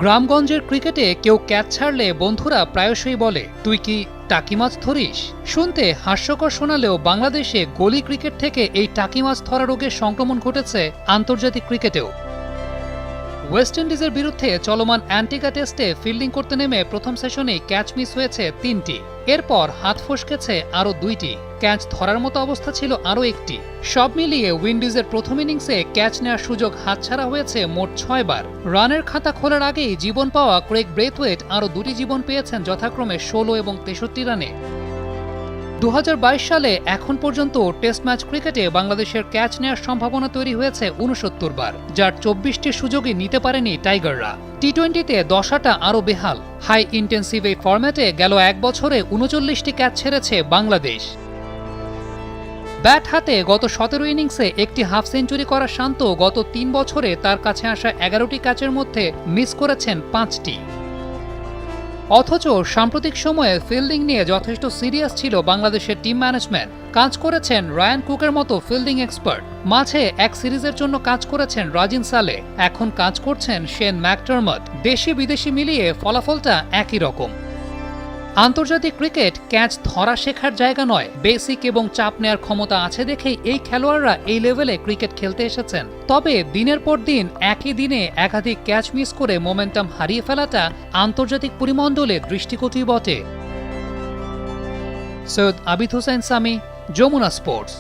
গ্রামগঞ্জের ক্রিকেটে কেউ ক্যাচ ছাড়লে বন্ধুরা প্রায়শই বলে, তুই কি টাকি মাছ ধরিস? শুনতে হাস্যকর শোনালেও বাংলাদেশে গলি ক্রিকেট থেকে এই টাকি মাছ ধরা রোগের সংক্রমণ ঘটেছে আন্তর্জাতিক ক্রিকেটেও। ওয়েস্ট ইন্ডিজের বিরুদ্ধে চলমান অ্যান্টিগা টেস্টে ফিল্ডিং করতে নেমে প্রথম সেশনেই ক্যাচ মিস হয়েছে ৩টি। এরপর হাত ফসকেছে আরও ২টি। ক্যাচ ধরার মতো অবস্থা ছিল আরও একটি। সব মিলিয়ে উইন্ডিজের প্রথম ইনিংসে ক্যাচ নেওয়ার সুযোগ হাতছাড়া হয়েছে মোট ৬ বার। রানের খাতা খোলার আগেই জীবন পাওয়া ক্রেগ ব্রেথওয়েট আরও ২টি জীবন পেয়েছেন যথাক্রমে ১৬ এবং ৬৩ রানে। ২০২২ সালে এখন পর্যন্ত টেস্ট ম্যাচ ক্রিকেটে বাংলাদেশের ক্যাচ নেওয়ার সম্ভাবনা তৈরি হয়েছে ৬৯ বার, যার ২৪টি সুযোগই নিতে পারেনি টাইগাররা। টি-20তে দশাটা আরও বেহাল। হাই ইন্টেন্সিভ এই ফরম্যাটে গেল এক বছরে ৩৯টি ক্যাচ ছেড়েছে বাংলাদেশ। ব্যাট হাতে গত ১৭ ইনিংসে একটি হাফ সেঞ্চুরি করা শান্ত গত ৩ বছরে তার কাছে আসা ১১টি ক্যাচের মধ্যে মিস করেছেন ৫টি। অথচ সাম্প্রতিক সময়ে ফিল্ডিং নিয়ে যথেষ্ট সিরিয়াস ছিল বাংলাদেশের টিম ম্যানেজমেন্ট। কাজ করেছেন রায়ান কুকের মতো ফিল্ডিং এক্সপার্ট। মাঝে এক সিরিজের জন্য কাজ করেছেন রাজিন সালে, এখন কাজ করছেন শেন ম্যাকডারমট। দেশি বিদেশি মিলিয়ে ফলাফলটা একই রকম। আন্তর্জাতিক ক্রিকেট ক্যাচ ধরা শেখার জায়গা নয়, বেসিক এবং চাপ নেয়ার ক্ষমতা আছে দেখেই এই খেলোয়াড়রা এই লেভেলে ক্রিকেট খেলতে এসেছেন। তবে দিনের পর দিন একই দিনে একাধিক ক্যাচ মিস করে মোমেন্টাম হারিয়ে ফেলাটা আন্তর্জাতিক পরিমণ্ডলে দৃষ্টিকটুই বটে। সৈয়দ আবিদ হোসেন সামি, যমুনা স্পোর্টস।